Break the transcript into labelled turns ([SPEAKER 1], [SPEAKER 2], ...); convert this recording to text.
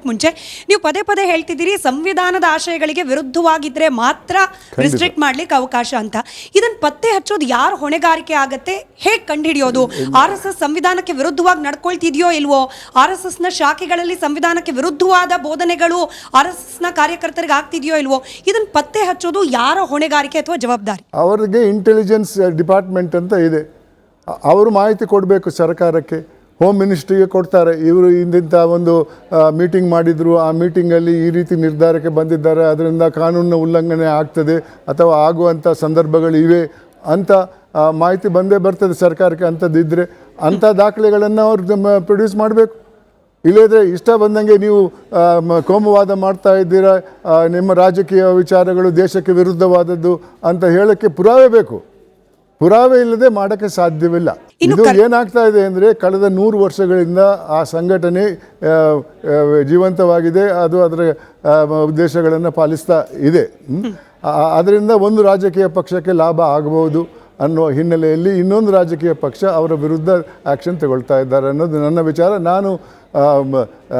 [SPEAKER 1] ಮುಂಚೆ ನೀವು ಪದೇ ಪದೇ ಹೇಳ್ತಿದ್ದೀರಿ ಸಂವಿಧಾನದ ಆಶಯಗಳಿಗೆ ವಿರುದ್ಧವಾಗಿದ್ರೆ ಮಾತ್ರ ರಿಸ್ಟ್ರಿಕ್ಟ್ ಮಾಡ್ಲಿಕ್ಕೆ ಅವಕಾಶ ಅಂತ. ಇದನ್ನ ಪತ್ತೆ ಹಚ್ಚೋದು ಯಾರ ಹೊಣೆಗಾರಿಕೆ ಆಗತ್ತೆ? ಹೇಗೆ ಕಂಡುಹಿಡಿಯೋದು? RSS ಸಂವಿಧಾನಕ್ಕೆ ವಿರುದ್ಧವಾಗಿ ನಡ್ಕೊಳ್ತಿದ್ಯೋ ಇಲ್ವೋ? RSS ನ ಶಾಖೆಗಳಲ್ಲಿ ಸಂವಿಧಾನಕ್ಕೆ ವಿರುದ್ಧವಾದ ಬೋಧನೆಗಳು RSS ನ ಕಾರ್ಯಕರ್ತರಿಗೆ ಆಗ್ತಿದೆಯೋ ಇಲ್ವೋ? ಇದನ್ನ ಪತ್ತೆ ಹಚ್ಚೋದು ಯಾರ ಹೊಣೆಗಾರಿಕೆ ಅಥವಾ ಜವಾಬ್ದಾರಿ?
[SPEAKER 2] ಅವರಿಗೆ ಇಂಟೆಲಿಜೆನ್ಸ್ ಡಿಪಾರ್ಟ್ಮೆಂಟ್ ಅಂತ ಇದೆ, ಅವರು ಮಾಹಿತಿ ಕೊಡಬೇಕು ಸರ್ಕಾರಕ್ಕೆ. ಹೋಮ್ ಮಿನಿಸ್ಟ್ರಿಗೆ ಕೊಡ್ತಾರೆ, ಇವರು ಇಂದಿಂಥ ಒಂದು ಮೀಟಿಂಗ್ ಮಾಡಿದರು, ಆ ಮೀಟಿಂಗಲ್ಲಿ ಈ ರೀತಿ ನಿರ್ಧಾರಕ್ಕೆ ಬಂದಿದ್ದಾರೆ, ಅದರಿಂದ ಕಾನೂನಿನ ಉಲ್ಲಂಘನೆ ಆಗ್ತದೆ ಅಥವಾ ಆಗುವಂಥ ಸಂದರ್ಭಗಳು ಇವೆ ಅಂತ ಮಾಹಿತಿ ಬಂದೇ ಬರ್ತದೆ ಸರ್ಕಾರಕ್ಕೆ. ಅಂಥದ್ದಿದ್ದರೆ ಅಂಥ ದಾಖಲೆಗಳನ್ನು ಅವ್ರು ಪ್ರೊಡ್ಯೂಸ್ ಮಾಡಬೇಕು. ಇಲ್ಲದ್ರೆ ಇಷ್ಟ ಬಂದಂಗೆ ನೀವು ಕೋಮುವಾದ ಮಾಡ್ತಾ ಇದ್ದೀರಾ, ನಿಮ್ಮ ರಾಜಕೀಯ ವಿಚಾರಗಳು ದೇಶಕ್ಕೆ ವಿರುದ್ಧವಾದದ್ದು ಅಂತ ಹೇಳೋಕ್ಕೆ ಪುರಾವೆ ಬೇಕು. ಪುರಾವೆ ಇಲ್ಲದೆ ಮಾಡೋಕ್ಕೆ ಸಾಧ್ಯವಿಲ್ಲ. ಇದು ಏನಾಗ್ತಾ ಇದೆ ಅಂದರೆ, ಕಳೆದ 100 ವರ್ಷಗಳಿಂದ ಆ ಸಂಘಟನೆ ಜೀವಂತವಾಗಿದೆ, ಅದು ಅದರ ಉದ್ದೇಶಗಳನ್ನು ಪಾಲಿಸ್ತಾ ಇದೆ. ಅದರಿಂದ ಒಂದು ರಾಜಕೀಯ ಪಕ್ಷಕ್ಕೆ ಲಾಭ ಆಗಬಹುದು ಅನ್ನೋ ಹಿನ್ನೆಲೆಯಲ್ಲಿ ಇನ್ನೊಂದು ರಾಜಕೀಯ ಪಕ್ಷ ಅವರ ವಿರುದ್ಧ ಆ್ಯಕ್ಷನ್ ತಗೊಳ್ತಾ ಇದ್ದಾರೆ ಅನ್ನೋದು ನನ್ನ ವಿಚಾರ. ನಾನು